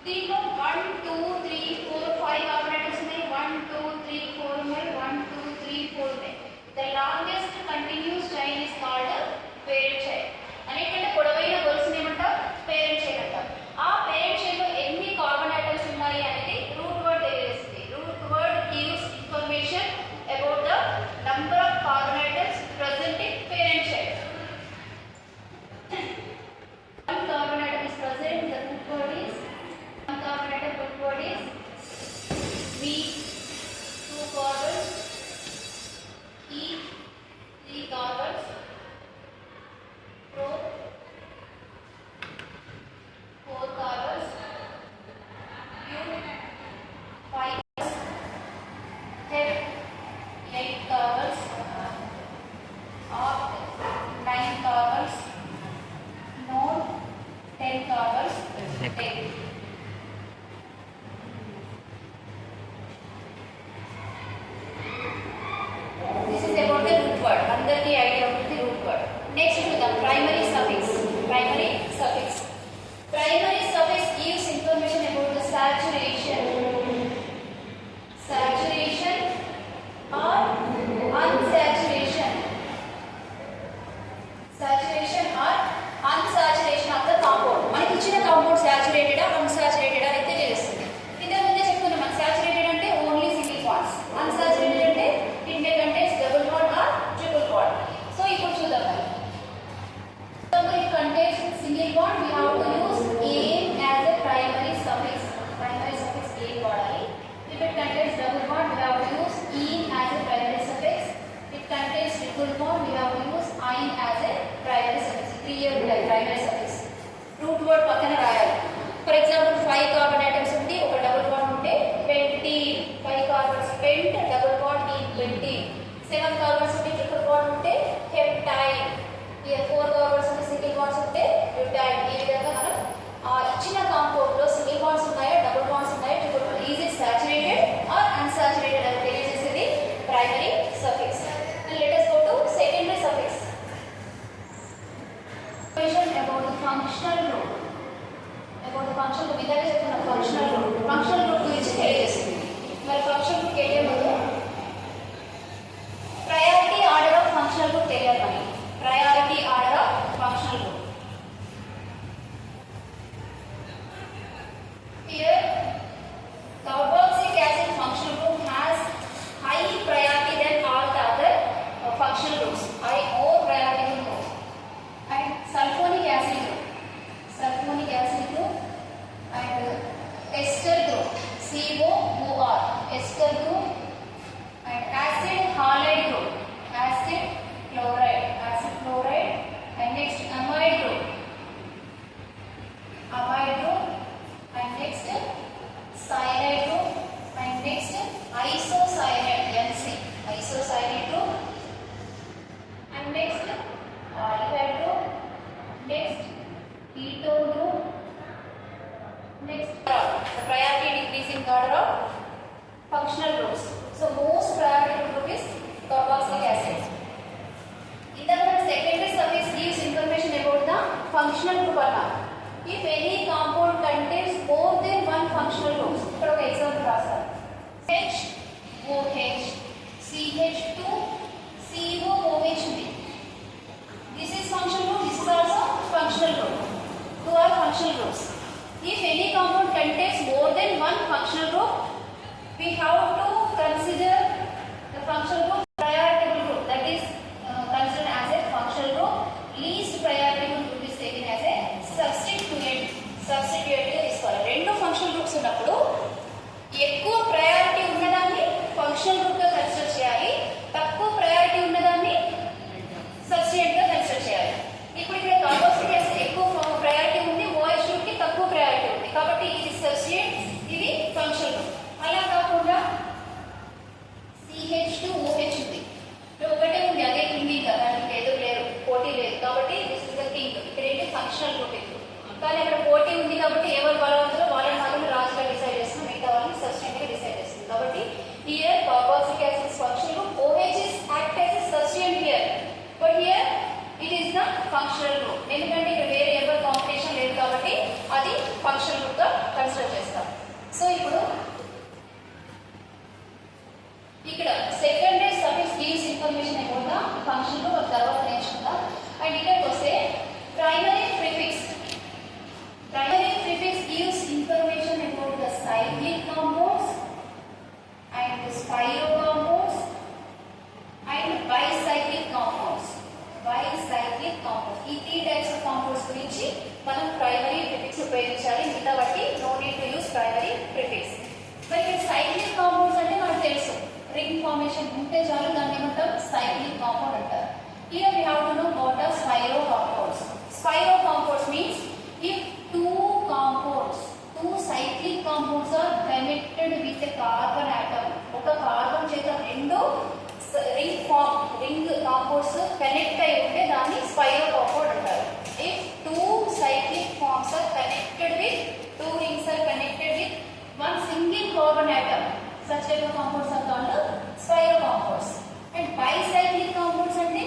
దీంట్లో 1 2 3 4 5 carbon atoms ఉన్నాయి. 1 2 3 4 ఉన్నాయి. 1 2 3 4 ఉన్నాయి. The longest continuous chain is called parent chain. అనేకంటే పొడవైన గొలుసుని ఏమంటాం? పేరెంట్ చైన్ అంటాం. ఆ పేరెంట్ చైన్ లో ఎన్ని కార్బన్ ఆటమ్స్ ఉన్నాయి అనేది రూట్ వర్డ్ తెలియజేస్తుంది. Root word gives information about the number of carbon atoms present in parent chain. One carbon atom is present, the root word is one carbon atom, root word is V, 2 carbons, E, 3 carbons, Pro, 4 carbons, U, 5, F, 8 carbons, R, 9 carbons, Node, 10 carbons, 10. This is about the root word. అందరికీ idea ఉంటుంది root word. Next చూద్దాం primary suffix. Primary suffix. Primary suffix gives information about the saturation. Saturation or unsaturation. Saturation or unsaturation of the compound. మనకి ఇచ్చిన compound saturated unsaturated అని తెలియజేస్తుంది. ఇంతకు ముందే చెప్పుకున్నాం, మనం సాచురేటెడ్ అంటే ఓన్లీ సింగిల్ బాండ్స్, అన్సాచురేటెడ్ అంటే it may contains double bond or triple bond. So ఇప్పుడు చూద్దాం. It contains single bond, we have to use aim as a primary suffix. Primary suffix aim వాడాలి. If it contains double bond, we have to use in as a primary suffix. It contains triple bond, we have to use in as a primary suffix. Clear primary suffix. Root word పక్కన రాయాలి. For example, 5 carbon atoms ఉంది, ఒక double bond ఉంటే pentene. 5 carbons pent, double bond in pentene. 7 carbons ఉంటే triple bond ఉంటే heptine. Here 4 carbons ఉంటే single bonds ఉంటే butane. ఈ విధంగా మనం ఆ ఇచ్చిన కాంపౌండ్ లో సింగిల్ బాండ్స్ ఉన్నాయా, డబుల్ బాండ్స్ ఉన్నాయా, triple bond, is it saturated or unsaturated అని తెలియజేసేది primary suffix. Let us go to secondary suffix. About the functional group. About the functional group, ఇలాగే చెప్తున్నా functional group. Functional group గురించి తెలియజేస్తుంది. మరి functional group వెళ్ళే ముందు priority order of functional group తెలియాలి మనకి. Priority order of functional group. Here, carboxylic acid functional group has high priority than all the other functional groups. More priority than those. And sulfonic acid group and ester group, COOR, ester group, and acid halide group, acid chloride, and next amide group, and next cyanide group, and next isocyanate, NC, isocyanate group, and next aldehyde group, next ketone group, next the priority decreasing order of functional groups. So most priority group is carboxylic acid. In the secondary suffix gives information about the functional group. If any compound contains more than one functional group, for example, H, OH, CH2, COOH. This is functional group, this is also functional group. Two are functional groups. If any compound contains more than one functional group, we have to consider the functional group priority cyclic compound అంటారు. Here we have to know what are spiro compounds. Spiro compounds means if two cyclic compounds are connected with a carbon atom. ఒక carbon చేత రెండు ring compounds connect అయి ఉంటే దాన్ని spiro compound అంటారు. If two cyclic forms are connected with two rings are connected with one single carbon atom, such type of compounds are called spiro compounds. And bicyclic compounds ante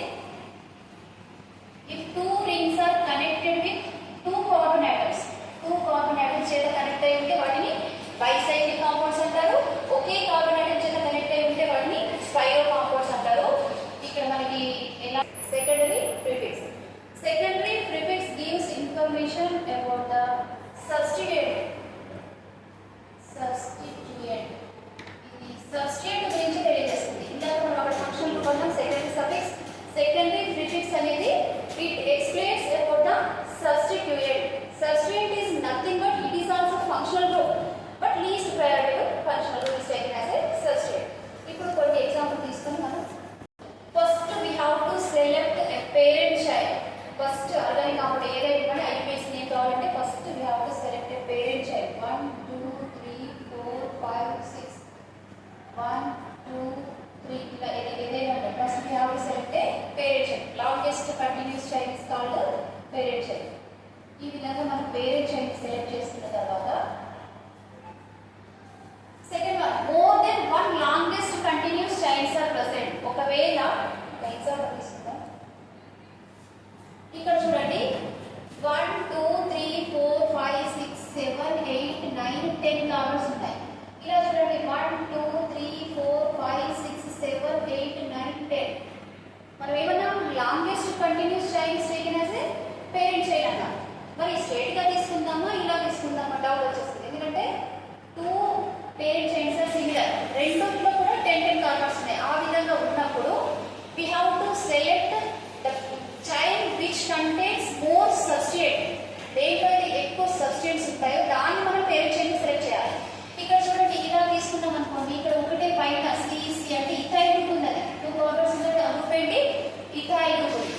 if two rings are connected with two carbon atoms చేత connect అయి ఉంటే వాటిని bicyclic compounds అంటారు. ఒకే carbon atom చేత connect అయి ఉంటే వాటిని spiro compounds అంటారు. ఇక్కడ మనకి ఎలా secondary prefix gives information about the substituent. ఇది substituent గురించి తెలియజేస్తుంది. ఇందాక మనం ఒక ఫంక్షన్ కొన్నాం secondary suffix. Secondary prefix అనేది it explains about the substituent. Substituent is nothing but it is also functional group, but least priority functional group is taken as a substituent. ఇప్పుడు కొన్ని ఎగ్జాంపుల్ తీసుకొని మనం first we have to select a parent child. First organic compound ఏదైనా కానీ IUPAC name కావాలంటే first we have to select a parent child. 1 2 3 4 5 6 1 2 3 ఇలా ఏదైనా అంటే first we have to select a parent child. Longest continuous child is called parent child. ఈ విధంగా మనం parent child select చేసుకున్న తర్వాత second one more than one longest continuous childs are present. ఒకవేళ ఒక ఎగ్జాంపుల్ తీసుకుందాం. ఇక్కడ చూడండి 1 2 3 4 5 6 7 8 9 10 కార్బన్స్ ఉన్నాయి. ఇలా చూడండి 1 2 3 4 5 6 7 8 9 10 మనం ఏమన్నా longest continuous childs taken as a parent child అన్నాం. మరి స్ట్రైట్ గా తీసుకుందామా ఇలా తీసుకుందామా డౌట్ వచ్చేస్తుంది. ఎందుకంటే two parent childs are similar, రెండులో కూడా 10 కార్బన్స్ ఉన్నాయి. ఆ విధంగా ఉన్నప్పుడు we have to select the child which contains more substituent. దేంట్లో ఎక్కువ సబ్స్టిట్యూయెంట్స్ ఉంటాయో దాన్ని మనం పేరెంట్ చైల్డ్ సెలెక్ట్ చేయాలి. ఇక్కడ చూడండి ఇలా తీసుకున్నాం అనుకోండి, ఇక్కడ ఒకటే పైన CC అంటే ఇథైల్ గ్రూప్ ఉన్నది. 2 కార్బన్స్ ఉన్నది అనుకోండి ఇథైల్ గ్రూప్.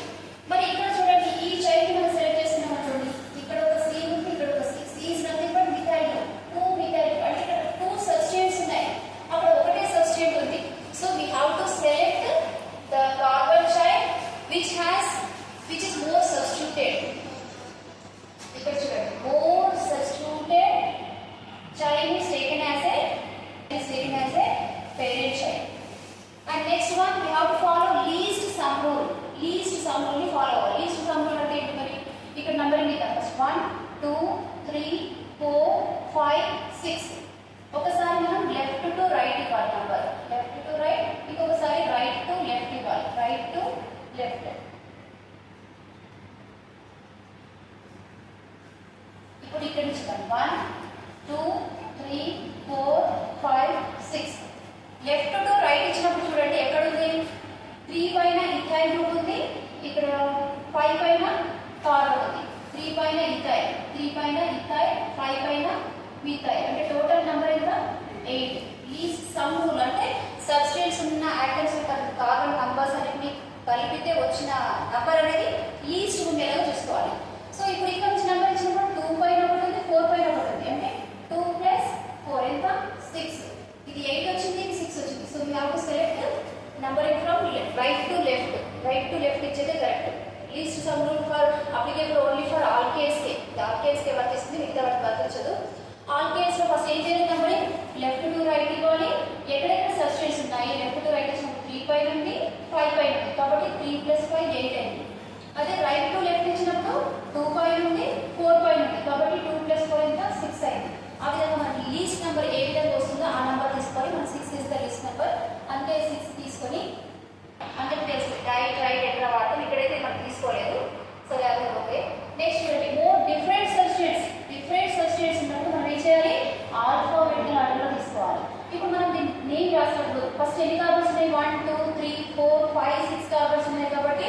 మరి ఇక్కడ చూడండి ఈ చైల్డ్ మనం సెలెక్ట్ చేస్తున్నాం అనుకోండి, ఇక్కడ ఒక C ఉంది, ఇక్కడ ఒక C. C is nothing but methyl group. 2 methyl group అంటే ఇక్కడ 2 substituents ఉన్నాయి, అక్కడ ఒకటే substituent ఉంది. So we have to select the carbon child which is more substituted. ఇక్కడ చూడండి more substituted child is taken as a parent child. And next one we have to follow least sum rule. Least sum rule ni follow. Least sum rule అంటే ఏంటి మరి? ఇక్కడ numbering ఇద్దాం. First 1 2 3 4 5 6. ఒకసారి మనం left to right ఇవ్వాలి number, left to right. ఇంకొకసారి right to left ఇవ్వాలి, రైట్ టు లెఫ్ట్. ఇప్పుడు ఇక్కడ నుంచి 1 2 3 4 5 6. లెఫ్ట్ టు రైట్ ఇచ్చినప్పుడు చూడండి ఎక్కడ ఉంది? 3 పైన ఇథైల్ గ్రూప్ ఉంది, ఇక్కడ 5 పైన కార్బన్ ఉంది. 3 పైన ఇథైల్, 3 పైన ఇథైల్, 5 పైన మిథైల్. అంటే టోటల్ నెంబర్ ఎంత? 8. లీస్ట్ సమ్ రూల్ అంటే సబ్స్టిట్యూయెంట్స్ ఉన్న ఆటమ్స్ యొక్క కార్బన్ నంబర్స్ అన్నిటిని కలిపితే వచ్చిన నంబర్ అనేది లీస్ట్ ఉండేలాగా చూసుకోవాలి. సో ఇప్పుడు ఇక్కడ నుంచి నెంబర్ ఇచ్చినప్పుడు 2 పైన ఒకటి ఉంది, 4 పైన ఒకటి ఉంది. అంటే 2 + 4 ఎంత? 6. ఇది 8 వచ్చింది, ఇది 6 వచ్చింది. So we have to select numbering from right to left. Right to left ఇచ్చేదే correct. Least sum rule for applicable only for all case కే. ఆల్ కేస్ కే వర్క్ చేస్తుంది, మిగతా వాటికి వర్క్ వచ్చదు. ఆల్ కేస్ లో ఫస్ట్ ఏం చేయాలి? నంబరింగ్ లెఫ్ట్ టు రైట్ ఇవ్వాలి. ఎక్కడెక్కడ సబ్స్టిట్యూయెంట్స్ ఉన్నాయి లెఫ్ట్ టు రైట్ ఇచ్చినప్పుడు 3 పైన ఉంది, 5 పైన ఉంది, కాబట్టి 3 + 5 8 అయింది. అదే రైట్ టు లెఫ్ట్ ఇచ్చినప్పుడు 2 పైన ఉంది, 4 పైన ఉంది, కాబట్టి 2 + 4 ఎంత? 6 అయింది. ఆ విధంగా మనకి లీస్ట్ నెంబర్ ఏ విధంగా వస్తుందో ఆ నెంబర్ తీసుకొని మనం 6 ఇస్ ద లీస్ట్ నెంబర్. అంటే 6 తీసుకొని అంటే తెలుసు రైట్ ఎక్కడ వాడతాం, ఇక్కడైతే మనం తీసుకోలేదు. సరే అది ఓకే. నెక్స్ట్ చూడండి మోర్ డిఫరెంట్ సబ్స్టిట్యూయెంట్స్ ఉన్నప్పుడు మనం ఏం చేయాలి? ఆల్ఫాబెటికల్ ఆర్డర్లో తీసుకోవాలి. ఇప్పుడు మనం దీన్ని నేమ్ రాసినప్పుడు ఫస్ట్ ఎన్ని కార్బన్స్ ఉన్నాయి? 1 2 3 4 5 6 కార్బన్స్ ఉన్నాయి కాబట్టి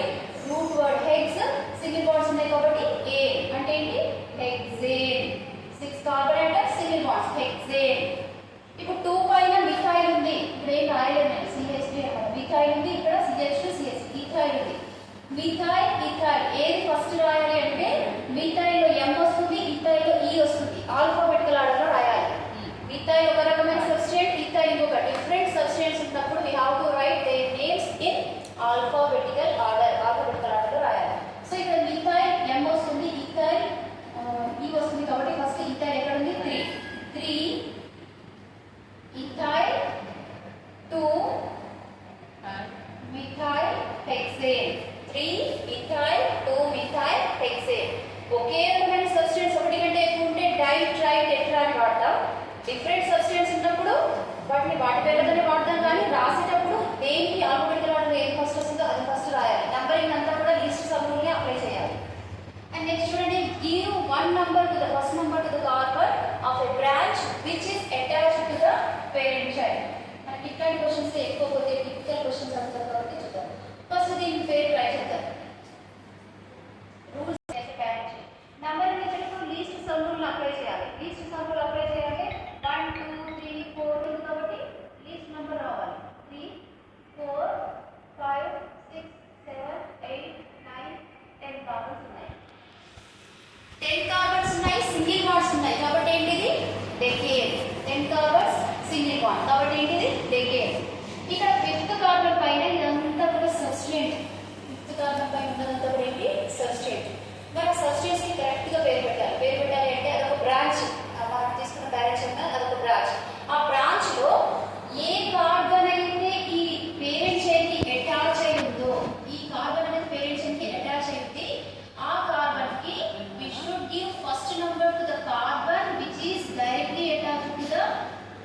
root word hex, single bonds ఉన్నాయి కాబట్టి ఏ అంటే ఏంటి? Hexane. 6 carbon atoms, single bonds, hexane. ఇప్పుడు 2 పైన మిథైల్ ఉంది, ఇక్కడ ఏం రాయలేదు నేను, CH3 మిథైల్ ఉంది, ఇక్కడ CH2 మిథైల్లో ఎం వస్తుంది, ఇథైల్లో ఈ వస్తుంది. ఆల్ఫాబెటికల్ ఆర్డర్లో రాయాలి. మిథైల్ ఒక రకమైన సబ్స్టెంట్, ఇథైల్ ఇంకొక డిఫరెంట్ సబ్స్టెంట్స్ ఉన్నప్పుడు we have to right their names in alphabetical ఆర్డర్లో రాయాలి. సో ఇక్కడ మిథైల్ ఎం వస్తుంది, ఇథైల్ ఈ వస్తుంది కాబట్టి ఫస్ట్ ఇథైల్ ఎక్కడ ఉంది? 3 ethyl 2 methyl hexane. 3 ethyl 2 methyl hexane. ఒకే రకమైన సబ్స్టెన్స్ ఒకటి కంటే ఎక్కువ ఉంటే డై ట్రై టెట్రా అని వాడతాం. డిఫరెంట్ సబ్స్టెన్స్ ఉన్నప్పుడు వాటిని వాటి పేర్లతోనే వాడతాం, కానీ రాసేటప్పుడు దేనికి ఆల్ఫాబెటికల్ ఆర్డర్ ఏది ఫస్ట్ వస్తుందో అది ఫస్ట్ రాయాలి. నంబరింగ్ అంతా కూడా లిస్ట్ సబ్రూల్ని అప్లై చేయాలి. అండ్ నెక్స్ట్ చూడండి, give one number to the first number to the carbon of a branch which is attached to the parent child. మనకి ఇట్లాంటి క్వశ్చన్స్ ఎక్కువ కొద్దిగా డిఫికల్ట్ క్వశ్చన్స్ అడుగుతారు కాబట్టి చూద్దాం. ఫస్ట్ దీని పేరు ట్రై చేద్దాం. రూల్స్ పేరెంట్ నంబరింగ్ ఇచ్చేటప్పుడు లీస్ట్ సమ్ రూల్ అప్లై చేయాలి. లీస్ట్ సమ్ రూల్ అప్లై చేయాలి. 1 2 3 4 ఉంది కాబట్టి లీస్ట్ నంబర్ రావాలి. 3 4 5 6 7 8 9 10 కార్బన్స్ ఉన్నాయి. 10 కార్బన్స్ ఉన్నాయి, సింగిల్ బాండ్స్ ఉన్నాయి కాబట్టి ఏంటిది? డెకేడ్. 10 కార్బన్స్ సింగిల్ బాండ్ కాబట్టి ఏంటిది? డెకేడ్. ఇక్కడ 5th కార్బన్ పైన ఇదంతా కూడా సబ్స్టెంట్. 5th కార్బన్ పైన ఉన్నదంతా కూడా ఏంటి? సబ్స్టెంట్. మన సబ్స్టెంట్స్ కి కరెక్ట్ గా పేరు పెట్టాలి. పేరు పెట్టాలి అంటే అదొక బ్రాంచ్. మనం తీసుకున్న డైరెక్షన్ అదొక బ్రాంచ్. ఆ బ్రాంచ్ లో ఏ కార్బన్ అయితే ఈ పేరెంట్ చైన్ కి అటాచ్ అయి ఉందో, ఈ కార్బన్ అనేది పేరెంట్ చైన్ కి అటాచ్ అయి ఉంది, ఆ కార్బన్ కి we should give first number to the carbon which is directly attached to the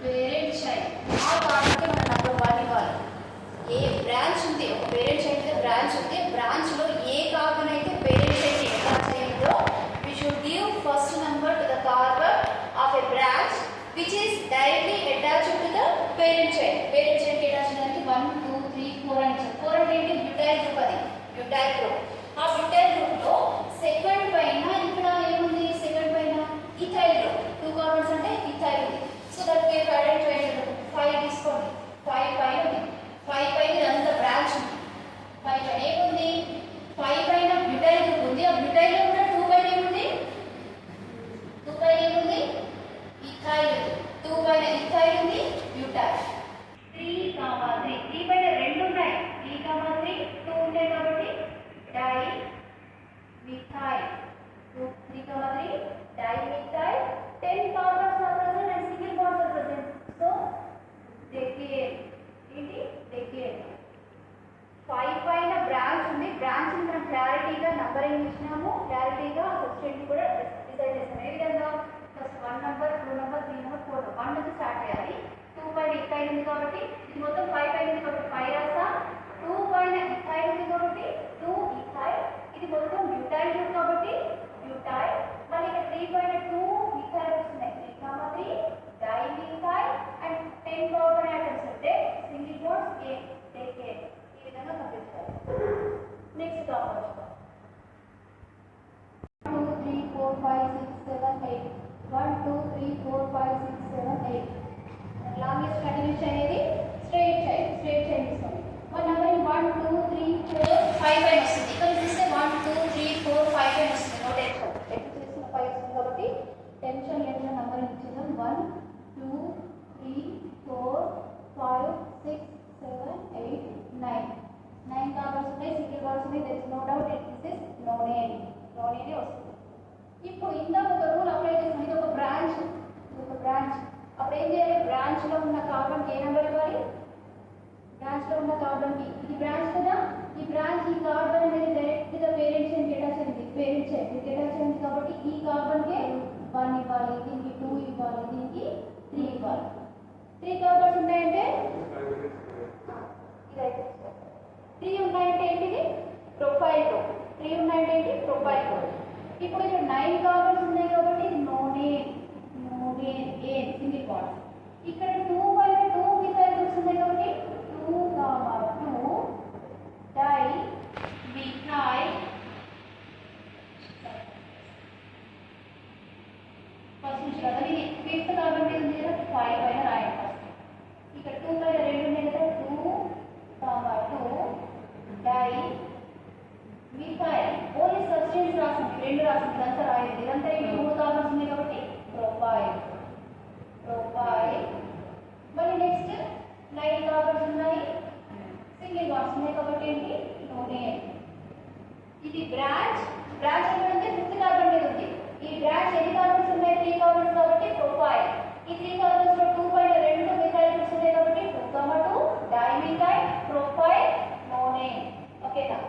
parent child. ఆ కార్బన్ కి మనం నంబర్ 1 ఇవ్వాలి. ఏ బ్రాంచ్ ఉంది, ఒక పేరెంట్ చైల్డ్ కి బ్రాంచ్ ఉంది, బ్రాంచ్ లో ఏ కార్బన్ అయితే పేరెంట్ చైన్ కి అటాచ్ అయి ఉందో we should give first number to the carbon of a branch which is directly attached to the parent chain. Parent chain కి అటాచ్ చేయడానికి 1 2 3 4 అని ఇచ్చారు. 4 అంటే ఏంటి? Butyl group. అది బ్యూటైల్ గ్రూప్. ఆ బ్యూటైల్ గ్రూప్ లో సెకండ్ పైన ఇక్కడ ఏముంది? సెకండ్ పైన ఇథైల్ గ్రూప్. 2 కార్బన్స్ అంటే ఇథైల్ ఉంది. సో దట్ పేరు ఐడెంటిఫై చేయండి. 5 తీసుకోండి. 5 పైన ఉంది. 5 పైన ఇదంతా బ్రాంచ్ ఉంది. 5 పైన ఏముంది? 5 పైన బ్యూటైల్ గ్రూప్ ఉంది. ఆ బ్యూటైల్ లో కూడా 2 పైన ఏముంది? 2 పైన ఏముంది? ఇథైల్. 2 పైన ఇథైల్ ఉంది, బ్యూటైల్. 3 పైన 2 ఉన్నాయి. 3 2 ఉంటాయి కాబట్టి dimethyl. 3 dimethyl. 10 carbons are present and single bonds are present. So decade. ఏంటి? డెకేడ్. 5 పైన బ్రాంచ్ ఉంది. బ్రాంచ్ ని మనం క్లారిటీగా నంబరింగ్ ఇచ్చినాము, క్లారిటీగా సబ్స్టెంట్ కూడా డిసైడ్ చేస్తాం. ఏ విధంగా? First 1 number 2 number 3 number 4 number 1 నుంచి స్టార్ట్ చేయాలి. 2 పైన ఇథైల్ ఉంది కాబట్టి ఇది మొత్తం 5 పైన ఉంది కాబట్టి 5 రాస్తా. 2 పైన ఇథైల్ ఉంది కాబట్టి 2 ఇథైల్. ఇది మొత్తం బ్యూటైల్ గ్రూప్ కాబట్టి బ్యూటైల్. మళ్ళీ ఇక్కడ 3 పైన 2 ఇథైల్ వస్తున్నాయి. 3 dimethyl and 10 carbon atoms ఉంటే సింగిల్ బాండ్స్ ఏ డెకేడ్. ఈ విధంగా కంప్లీట్ చేయాలి. Next topic 2 3 4 5 6 7 8. 1 2 3 4 5 6 7 8. లాంగెస్ట్ కంటిన్యూస్ అనేది స్ట్రైట్ చైన్ తీసుకోండి. మన నంబర్ 1 2 3 4 5 పైన వస్తుంది. ఇక్కడ చూస్తే 1 2 3 4 5 పైన వస్తుంది. నోట్ చేసుకోండి. ఎప్పుడు చేసిన 5 వస్తుంది కాబట్టి టెన్షన్ లేకుండా నంబర్ ఇచ్చేద్దాం. 1 2 3 4 5 6 7 8 9. 9 కార్బన్స్ ఉన్నాయి, సింగిల్ బాండ్స్ ఉన్నాయి. There is no doubt it is nonane. నోనేనే వస్తుంది. ఇప్పుడు ఇందాక ఒక రూల్ అప్లై చేసాం. ఇది ఒక బ్రాంచ్. అప్పుడు ఏం చేయాలి? బ్రాంచ్ లో ఉన్న కార్బన్ కి ఏ నెంబర్ ఇవ్వాలి? బ్రాంచ్ లో ఉన్న కార్బన్ కి, ఇది బ్రాంచ్ కదా, ఈ బ్రాంచ్ ఈ కార్బన్ అనేది డైరెక్ట్ గా పేరెంట్ చైన్ కి అటాచ్ అయింది. పేరెంట్ చైన్ కి అటాచ్ అయింది కాబట్టి ఈ కార్బన్ కి 1 ఇవ్వాలి, దీనికి 2 ఇవ్వాలి, దీనికి 3 ఇవ్వాలి. 3 కార్బన్స్ ఉన్నాయంటే ఇదైతే 3 ఉన్నాయంటే ఏంటిది? Profile group. 3 ఉన్నాయంటే ఏంటి? Profile group. ఇప్పుడు ఇక్కడ 9 కార్బన్స్ ఉన్నాయి కాబట్టి నోనేన్ ఏ సింగిల్ బాండ్. ఇక్కడ 2 పైన 2 మిథైల్ గ్రూప్స్ ఉన్నాయి కాబట్టి 2 డై మిథైల్. ఫస్ట్ నుంచి కదా ఇది 5th కార్బన్ మీద ఉంది కదా, 5 పైన రాయండి ఫస్ట్. ఇక్కడ 2 పైన 2 ఉన్నాయి కదా, 2 డై మిథైల్. ఓన్లీ సబ్స్టెన్స్ రాసింది, 2 రాసింది, అంతా సింగిల్ బాండ్స్ ఉన్నాయి కాబట్టి ఏంటి నో నేమ్. ఇది బ్రాంచ్ ఎక్కడ ఉంది ఫిఫ్త్ కార్బన్ మీద ఉంది. ఈ బ్రాంచ్ ఎన్ని కార్బన్స్ ఉన్నాయి 3 కార్బన్స్ కాబట్టి ప్రొఫైల్. ఈ 3 కార్బన్స్ లో 2 పైన 2 మిథైల్ గ్రూప్స్ ఉన్నాయి కాబట్టి 2, 2 డైమిథైల్ ప్రొఫైల్ నో నేమ్. ఓకేనా?